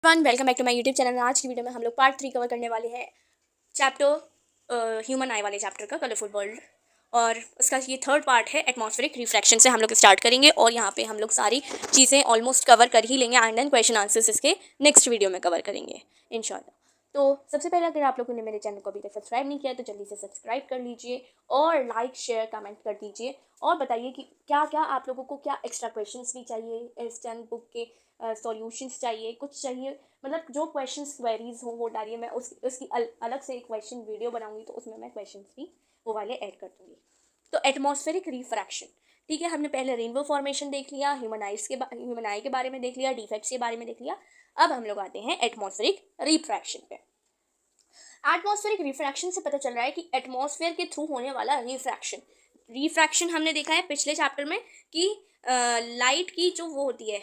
Welcome back to my YouTube channel. आज की video में हम लोग पार्ट 3 कवर करने वाले हैं चैप्टर ह्यूमन आई वाले चैप्टर का, कलरफुल वर्ल्ड। और उसका ये थर्ड पार्ट है, एटमॉस्फेरिक रिफ्रैक्शन से हम लोग स्टार्ट करेंगे। और यहाँ पे हम लोग सारी चीज़ें ऑलमोस्ट कवर कर ही लेंगे एंड देन क्वेश्चन आंसर्स इसके नेक्स्ट वीडियो में कवर करेंगे इंशाल्लाह। तो सबसे पहले अगर आप लोगों ने मेरे चैनल को अभी तक सब्सक्राइब नहीं किया तो जल्दी से सब्सक्राइब कर लीजिए और लाइक शेयर कमेंट कर दीजिए। और बताइए कि क्या क्या आप लोगों को क्या एक्स्ट्रा क्वेश्चंस भी चाहिए, इंस्टेंट बुक के सॉल्यूशंस चाहिए, कुछ चाहिए, मतलब जो क्वेश्चंस क्वेरीज हो वो डालिए। मैं उसकी अलग से एक क्वेश्चन वीडियो बनाऊंगी तो उसमें मैं क्वेश्चंस भी वो वाले ऐड कर दूंगी। तो एटमॉस्फेरिक रिफ्रैक्शन, ठीक है, हमने पहले रेनबो फॉर्मेशन देख लिया, ह्यूमन आई के बारे में देख लिया, डिफेक्ट्स के बारे में देख लिया। अब हम लोग आते हैं एटमॉस्फेरिक रिफ्रैक्शन पे। एटमॉस्फेरिक रिफ्रैक्शन से पता चल रहा है कि एटमॉस्फेयर के थ्रू होने वाला रिफ्रैक्शन हमने देखा है पिछले चैप्टर में कि लाइट की जो वो होती है,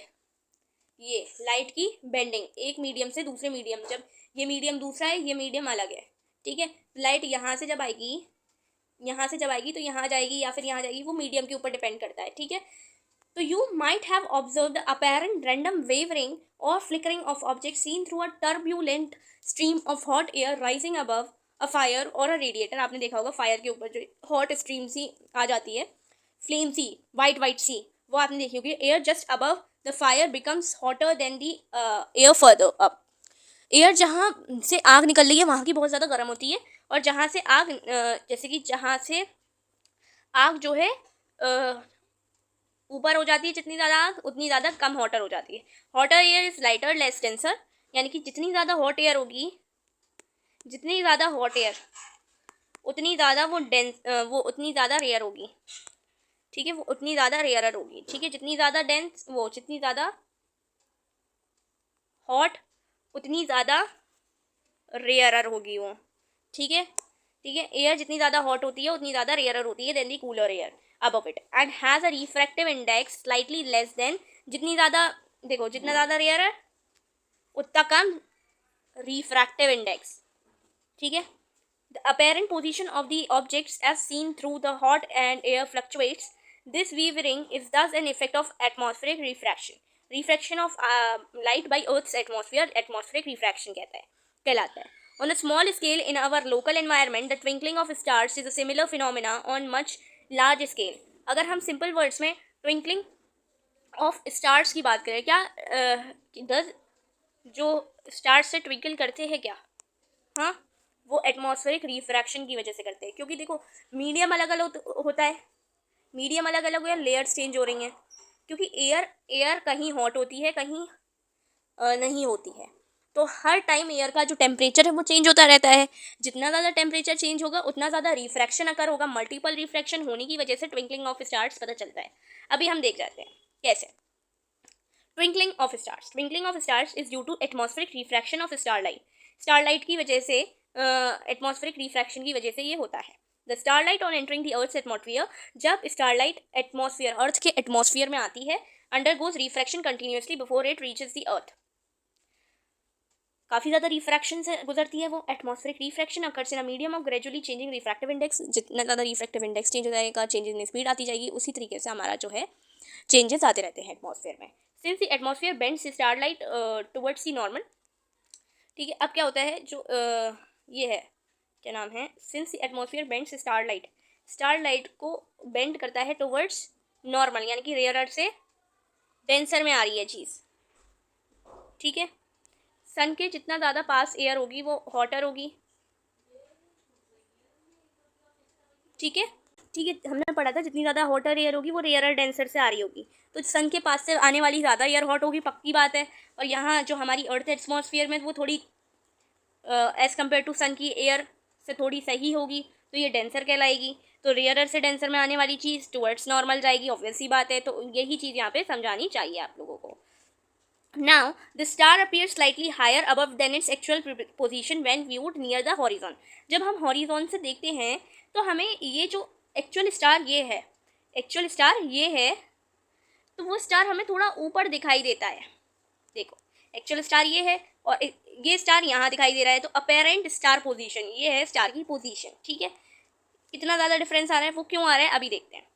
ये लाइट की बेंडिंग एक मीडियम से दूसरे मीडियम, जब ये मीडियम दूसरा है, ये मीडियम अलग है, ठीक है, लाइट यहाँ से जब आएगी तो यहाँ जाएगी या फिर यहाँ जाएगी, वो मीडियम के ऊपर डिपेंड करता है, ठीक है। तो you might have observed apparent random wavering or flickering of objects seen through a turbulent stream of hot air rising above a fire or a radiator। आपने देखा होगा फायर के ऊपर जो हॉट स्ट्रीम सी आ जाती है, फ्लेम सी, वाइट सी, वो आपने देखी होगी। Air just above the fire becomes hotter then the air further up. Air जहाँ से आग निकल रही है वहाँ की बहुत ज़्यादा गर्म होती है, और जहाँ से आग जैसे कि जहाँ से आग जो है ऊपर हो जाती है, जितनी ज़्यादा आग उतनी ज़्यादा कम हॉटर हो जाती है। Hotter air is lighter less denser, यानी कि जितनी ज़्यादा हॉट एयर होगी, जितनी ज़्यादा हॉट एयर उतनी ज़्यादा वो उतनी ज़्यादा रेयर होगी, ठीक है, वो उतनी ज़्यादा रेयरर होगी, ठीक है। जितनी ज़्यादा डेंस वो जितनी ज़्यादा हॉट उतनी ज़्यादा रेयरर होगी वो, ठीक है, ठीक है। एयर जितनी ज़्यादा हॉट होती है उतनी ज़्यादा रेयरर होती है then the cooler air above it and has a refractive index slightly less than, जितनी ज़्यादा देखो जितना ज़्यादा रेयर है उतना कम refractive index, ठीक है। The apparent position of the objects as seen through the hot and air fluctuates. This wavering is thus an effect of atmospheric refraction. Refraction of light by Earth's atmosphere, atmospheric refraction कहलाता है। On a small scale in our local environment, the twinkling of stars is a similar phenomena on much large scale. अगर हम simple words में twinkling of stars की बात करें, क्या जो stars से twinkle करते हैं क्या, हाँ, वो एटमॉस्फेरिक रिफ्रैक्शन की वजह से करते हैं। क्योंकि देखो मीडियम अलग अलग होता है, मीडियम अलग अलग या लेयर्स चेंज हो रही हैं, क्योंकि एयर कहीं हॉट होती है, कहीं नहीं होती है। तो हर टाइम एयर का जो टेम्परेचर है वो चेंज होता रहता है। जितना ज़्यादा टेम्परेचर चेंज होगा उतना ज़्यादा रिफ्रैक्शन अकर होगा। मल्टीपल रिफ्रैक्शन होने की वजह से ट्विंकलिंग ऑफ स्टार्स पता चलता है। अभी हम देख जाते हैं कैसे। Twinkling of stars is due to atmospheric refraction of starlight की वजह से, एटमॉस्फेरिक रिफ्रैक्शन की वजह से ये होता है। The starlight on entering the earth's atmosphere, जब स्टारलाइट एटमॉस्फियर अर्थ के एटमॉस्फियर में आती है, undergoes refraction continuously before it reaches the earth. काफ़ी ज़्यादा रिफ्रैक्शन से गुजरती है वो। Atmospheric refraction occurs in a medium of gradually changing refractive index. जितना ज़्यादा रिफ्रैक्टिव इंडेक्स चेंज हो जाएगा, चेंजेस इन स्पीड आती जाएगी, उसी तरीके से हमारा जो है चेंजेस आते रहते हैं एटमॉस्फेयर में। Since the atmosphere bends starlight towards the normal, ठीक है। अब क्या होता है, जो ये है, क्या नाम है, since the atmosphere bends starlight को बेंड करता है टुवर्ड्स नॉर्मल, यानी कि रेयरर से डेंसर में आ रही है चीज़, ठीक है। सन के जितना ज़्यादा पास एयर होगी वो हॉटर होगी, ठीक है, ठीक है। हमने पढ़ा था जितनी ज़्यादा हॉटर एयर होगी वो रेयरर डेंसर से आ रही होगी, तो सन के पास से आने वाली ज़्यादा एयर हॉट होगी, पक्की बात है। और यहाँ जो हमारी अर्थ एटमॉस्फेयर में वो थोड़ी एज़ कम्पेयर टू सन की एयर से थोड़ी सही होगी, तो ये डेंसर कहलाएगी। तो रेयरर से डेंसर में आने वाली चीज़ टुवर्ड्स नॉर्मल जाएगी, ऑब्वियस सी बात है। तो यही चीज़ यहाँ पे समझानी चाहिए आप लोगों को। Now, the star appears slightly higher above than its actual position when viewed near the horizon. जब हम horizon से देखते हैं तो हमें ये जो actual star ये है, तो वो स्टार हमें थोड़ा ऊपर दिखाई देता है। देखो एक्चुअल स्टार ये है और ये स्टार यहाँ दिखाई दे रहा है, तो अपेरेंट स्टार पोजीशन ये है स्टार की पोजीशन, ठीक है। इतना ज़्यादा डिफरेंस आ रहा है, वो क्यों आ रहा है अभी देखते हैं।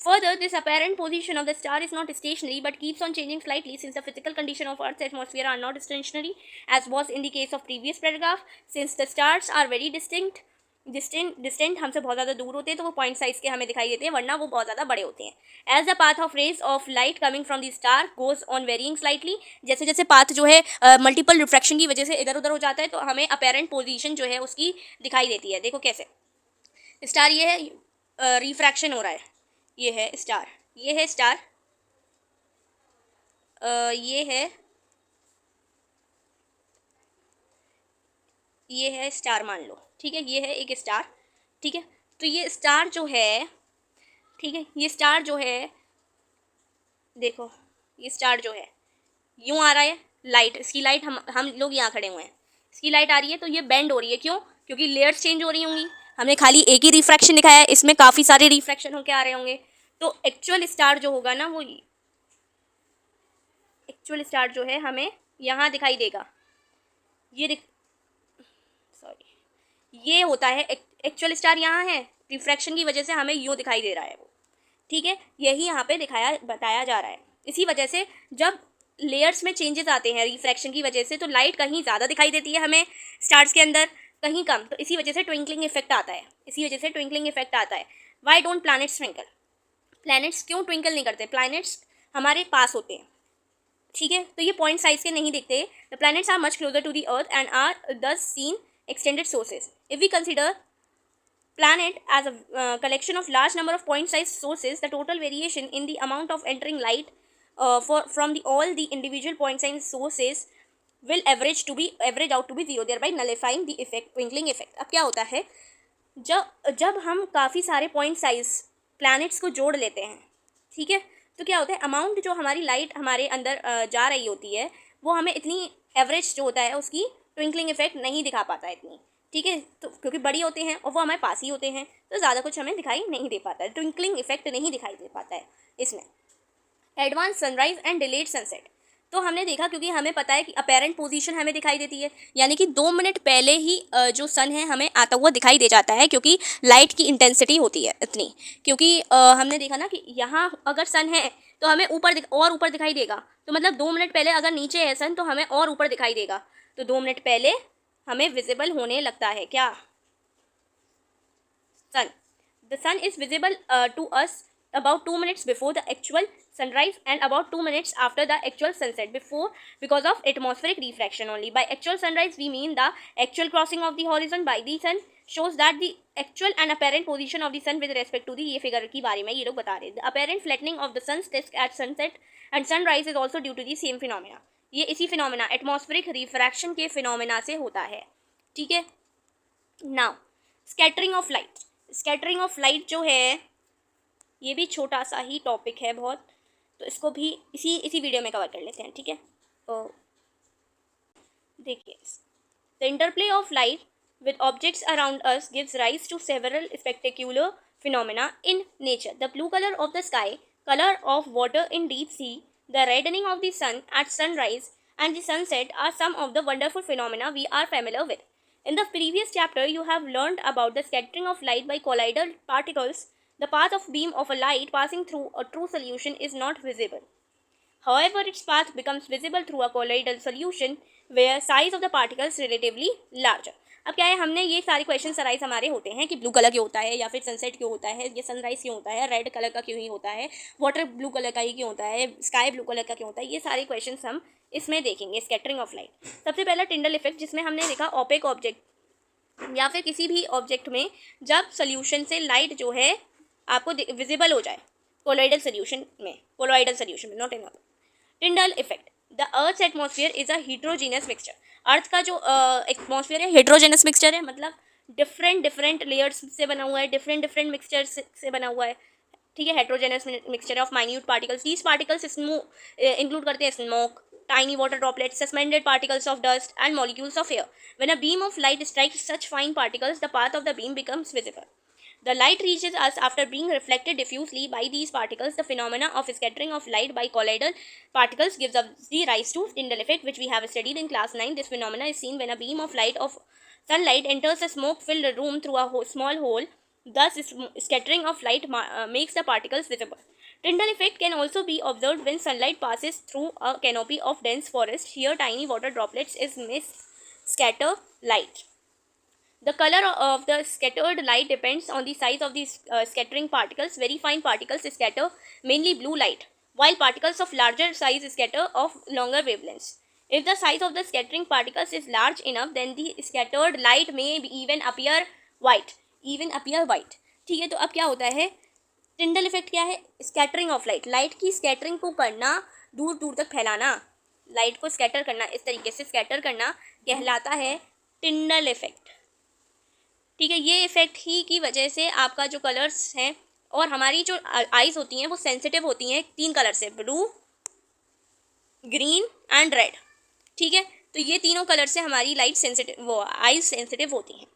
Further, this apparent position of the star is not stationary but keeps on changing slightly since the physical condition of Earth's atmosphere are not stationary, as was in the case of previous paragraph. Since the stars are very distinct हमसे बहुत ज़्यादा दूर होते हैं तो वो point size के हमें दिखाई देते हैं, वरना वो बहुत ज़्यादा बड़े होते हैं. As the path of rays of light coming from the star goes on varying slightly, जैसे जैसे पाथ जो है मल्टीपल रिफ्रैक्शन की वजह से इधर उधर हो जाता है तो हमें अपेरेंट पोजीशन जो है उसकी दिखाई देती है. देखो कैसे स्टार, ये है रिफ्रैक्शन हो रहा है, ये है स्टार, ये है स्टार, ये है स्टार मान लो, ठीक है, ये है एक स्टार, ठीक है. तो ये स्टार जो है, ठीक है, ये स्टार जो है, देखो ये स्टार जो है यूँ आ रहा है, लाइट, इसकी लाइट हम लोग यहाँ खड़े हुए हैं, इसकी लाइट आ रही है तो ये बेंड हो रही है. क्यों? क्योंकि लेयर्स चेंज हो रही होंगी. हमने खाली एक ही रिफ्रैक्शन दिखाया है, इसमें काफ़ी सारे रिफ्रैक्शन होके आ रहे होंगे. तो एक्चुअल स्टार जो होगा ना, वो एक्चुअल स्टार जो है हमें यहाँ दिखाई देगा. ये होता है एक्चुअल स्टार, यहाँ है, रिफ्रैक्शन की वजह से हमें यूँ दिखाई दे रहा है वो, ठीक है. यही यहाँ पे बताया जा रहा है. इसी वजह से जब लेयर्स में चेंजेस आते हैं रिफ्रैक्शन की वजह से, तो लाइट कहीं ज़्यादा दिखाई देती है हमें स्टार्स के अंदर, कहीं कम. तो इसी वजह से ट्विंकलिंग इफेक्ट आता है. Why don't planets twinkle? Planets क्यों ट्विंकल नहीं करते? प्लैनेट्स हमारे पास होते हैं, ठीक है, तो ये पॉइंट साइज के नहीं दिखते. The planets are much closer to the earth and are thus seen extended sources. If we consider planet as a collection of large number of point size sources, the total variation in the amount of entering light from all the individual point size sources will average out to be zero, thereby nullifying the effect, twinkling effect. अब क्या होता है, जब हम काफ़ी सारे point size planets को जोड़ लेते हैं, ठीक है, तो क्या होता है, अमाउंट जो हमारी लाइट हमारे अंदर जा रही होती है वो हमें इतनी एवरेज जो होता है उसकी ट्विंकलिंग इफेक्ट नहीं दिखा पाता है इतनी, ठीक है. तो क्योंकि बड़ी होते हैं और वो हमारे पास ही होते हैं तो ज़्यादा कुछ हमें दिखाई नहीं दे पाता है, ट्विंकलिंग इफेक्ट नहीं दिखाई दे पाता है इसमें. Advance sunrise and delayed sunset, तो हमने देखा क्योंकि हमें पता है कि अपेरेंट पोजीशन हमें दिखाई देती है, यानी कि 2 मिनट पहले ही जो सन है हमें आता हुआ दिखाई दे जाता है, क्योंकि लाइट की इंटेंसिटी होती है इतनी. क्योंकि हमने देखा ना कि यहाँ अगर सन है तो हमें ऊपर दिखाई देगा, तो मतलब 2 मिनट पहले अगर नीचे है सन तो हमें और ऊपर दिखाई देगा. तो 2 मिनट पहले हमें विजिबल होने लगता है क्या? Sun. The sun is visible to us about 2 minutes before the actual sunrise and about 2 minutes after the actual sunset, because of atmospheric refraction only. By actual sunrise we mean the actual crossing of the horizon by the sun shows that the actual and apparent position of the sun with respect to the, ये figure की बारे में ये लोग बता रहे हैं. The apparent flattening of the sun's disk at sunset and sunrise is also due to the same phenomena. ये इसी फिनोमेना एटमॉस्फेरिक रिफ्रैक्शन के फिनोमेना से होता है, ठीक है. Now scattering of light. Scattering of light जो है ये भी छोटा सा ही टॉपिक है बहुत, तो इसको भी इसी वीडियो में कवर कर लेते हैं, ठीक है. तो देखिए, the interplay of light with objects around us gives rise to several spectacular phenomena in nature. The blue colour of the sky, colour of water in deep sea, the reddening of the sun at sunrise and the sunset are some of the wonderful phenomena we are familiar with. In the previous chapter, you have learned about the scattering of light by colloidal particles. The path of beam of a light passing through a true solution is not visible. However, its path becomes visible through a colloidal solution where size of the particles relatively larger. अब क्या है, हमने ये सारे question सराइज हमारे होते हैं कि ब्लू कलर क्यों होता है, या फिर सनसेट क्यों होता है, ये सनराइज क्यों होता है, रेड कलर का क्यों ही होता है, वाटर ब्लू कलर का ही क्यों होता है, स्काई ब्लू कलर का क्यों होता है, ये सारे क्वेश्चन हम इसमें देखेंगे. Scattering of light. सबसे पहला टिंडल इफेक्ट, जिसमें हमने देखा ओपेक ऑब्जेक्ट या फिर किसी भी ऑब्जेक्ट में जब सोल्यूशन से लाइट जो है आपको विजिबल हो जाए, कोलॉइडल सोल्यूशन में not in Tyndall effect. The earth atmosphere is a heterogeneous mixture. Earth का जो एटमॉस्फेयर है हेट्रोजेनस मिक्सचर है, मतलब डिफरेंट लेयर्स से बना हुआ है, डिफरेंट मिक्सचर से बना हुआ है, ठीक है. Heterogeneous mixture of minute particles. These particles include करते हैं smoke, tiny water droplets, suspended particles of dust and molecules of air. When a beam of light strikes such fine particles, the path of the beam becomes visible. The light reaches us after being reflected diffusely by these particles. The phenomena of scattering of light by colloidal particles gives us the rise to Tyndall effect, which we have studied in class 9. This phenomena is seen when a beam of light of sunlight enters a smoke-filled room through a small hole Thus, scattering of light makes the particles visible. Tyndall effect can also be observed when sunlight passes through a canopy of dense forest. Here, tiny water droplets is mist scatter light. The color of the scattered light depends on the size of the scattering particles. Very fine particles scatter mainly blue light, while particles of larger size scatter of longer wavelengths. If the size of the scattering particles is large enough, then the scattered light may even appear white. ठीक है, तो अब क्या होता है, Tyndall effect क्या है, scattering of light, light की स्कैटरिंग को करना, दूर दूर तक फैलाना, लाइट को स्कैटर करना, इस तरीके से स्कैटर करना कहलाता है टिंडल इफेक्ट। ठीक है, ये इफेक्ट ही की वजह से आपका जो कलर्स हैं और हमारी जो आइज़ होती हैं वो सेंसिटिव होती हैं 3 कलर से, ब्लू, ग्रीन एंड रेड। ठीक है, तो ये तीनों कलर से हमारी लाइट सेंसिटिव, वो आइज़ सेंसिटिव होती हैं।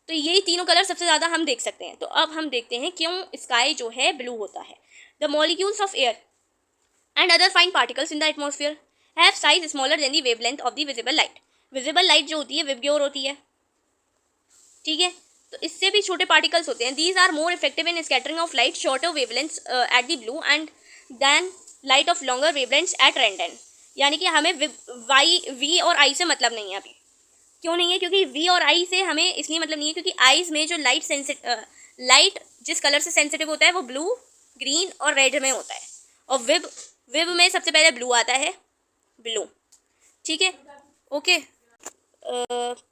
तो यही तीनों कलर सबसे ज़्यादा हम देख सकते हैं। तो अब हम देखते हैं क्यों स्काई जो है ब्लू होता है। The molecules of air and other fine particles in the atmosphere have size smaller than the wavelength of the visible light. Visible light जो होती है विबग्योर होती है, ठीक है, तो इससे भी छोटे पार्टिकल्स होते हैं। These are more effective in scattering of light shorter wavelengths at the blue end than light of longer wavelengths at red. यानी कि हमें वी और आई से मतलब नहीं है अभी। क्यों नहीं है? क्योंकि वी और आई से हमें इसलिए मतलब नहीं है क्योंकि आईज में जो लाइट जिस कलर से सेंसिटिव होता है वो ब्लू, ग्रीन और रेड में होता है, और विब में सबसे पहले ब्लू आता है, ब्लू। ठीक है, ओके,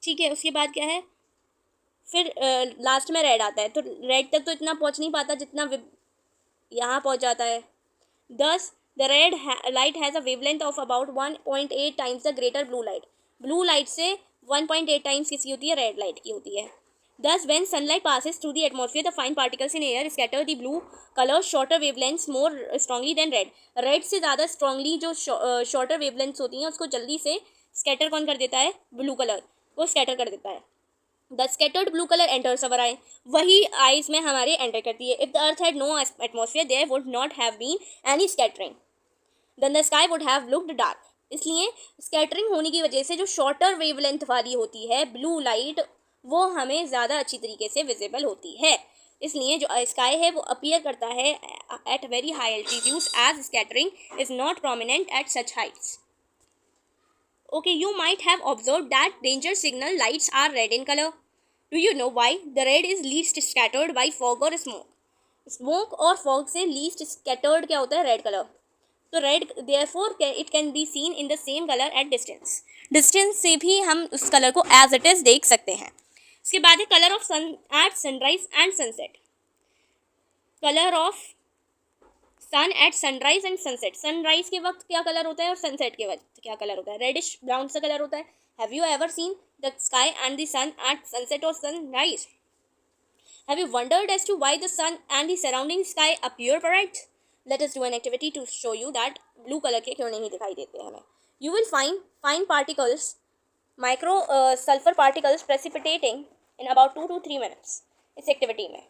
ठीक है, उसके बाद क्या है, फिर लास्ट में रेड आता है। तो रेड तक तो इतना पहुंच नहीं पाता जितना विब यहाँ पहुंच जाता है। दस the red light has a wavelength of about 1.8 times the greater blue light. Blue light से 1.8 टाइम्स किसकी होती है? रेड लाइट की होती है। Thus, when sunlight passes through the atmosphere, the fine particles in air scatter the blue color shorter wavelengths more strongly than red. Red से ज़्यादा strongly जो shorter wavelengths होती हैं उसको जल्दी से scatter कौन कर देता है? Blue color वो scatter कर देता है। The scattered blue color enters our eye. वही eyes में हमारे enter करती है। If the earth had no atmosphere, there would not have been any scattering. Then the sky would have looked dark. इसलिए स्कैटरिंग होने की वजह से जो शॉर्टर वेवलेंथ वाली होती है ब्लू लाइट वो हमें ज़्यादा अच्छी तरीके से विजिबल होती है। इसलिए जो स्काई है वो अपीयर करता है at very high altitudes as scattering is not prominent at such heights. Okay, you might have observe that danger signal lights are red in colour. Do you know why? The red is least scattered by fog और smoke. Smoke और fog से least scattered क्या होता है? Red colour. तो red therefore it can be seen in the same colour at distance. Distance से भी हम उस कलर को एज इट इज देख सकते हैं। इसके बाद है colour of sun at sunrise and sunset. Colour of sun at sunrise and sunset. Sunrise के वक्त क्या कलर होता है और सनसेट के वक्त क्या कलर होता है? रेडिश ब्राउन सा कलर होता है। Have you ever seen the sky and the sun at sunset और sunrise? Have you wondered as to why the sun and the surrounding sky appear bright? Let us do an activity to show you that blue color के क्यों नहीं दिखाई देते हैं हमें। You will find fine particles, micro sulfur particles precipitating in about 2 to 3 minutes इस activity में।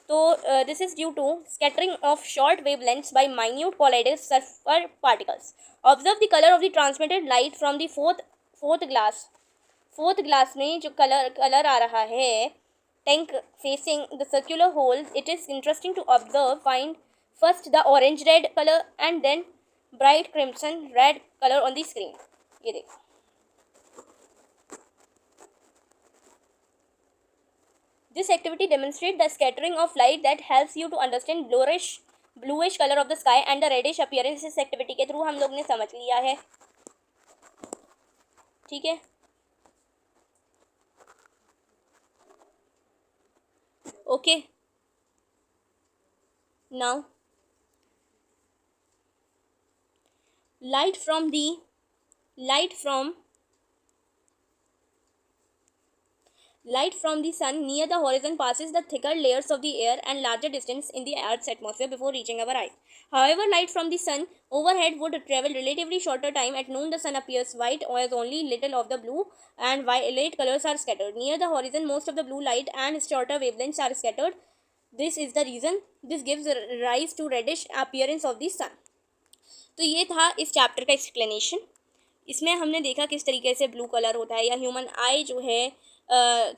तो this is due to scattering of short wavelengths by minute collided sulfur particles. Observe the color of the transmitted light from the fourth glass. Fourth glass में जो color आ रहा है tank facing the circular holes, it is interesting to observe. Find first the orange red color and then bright crimson red color on the screen. ये देखो, this activity demonstrates the scattering of light that helps you to understand bluish color of the sky and the reddish appearance. इस activity के through हम लोग ने समझ लिया है। ठीक है, okay, now light from the sun near the horizon passes the thicker layers of the air and larger distance in the Earth's atmosphere before reaching our eyes. However, light from the sun overhead would travel relatively shorter time. At noon, the sun appears white, as only little of the blue and violet colors are scattered. Near the horizon, most of the blue light and shorter wavelengths are scattered. This is the reason this gives rise to reddish appearance of the sun. तो ये था इस chapter का explanation. इसमें हमने देखा किस तरीके से ब्लू कलर होता है या ह्यूमन आई जो है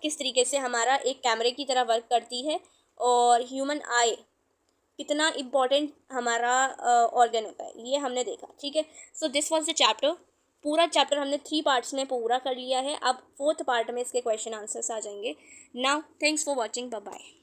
किस तरीके से हमारा एक कैमरे की तरह वर्क करती है, और ह्यूमन आई कितना इम्पोर्टेंट हमारा ऑर्गन होता है, ये हमने देखा। ठीक है, so this was the chapter. पूरा चैप्टर हमने 3 पार्ट्स में पूरा कर लिया है। अब 4th पार्ट में इसके क्वेश्चन आंसर्स आ जाएंगे। Now thanks for watching, bye bye.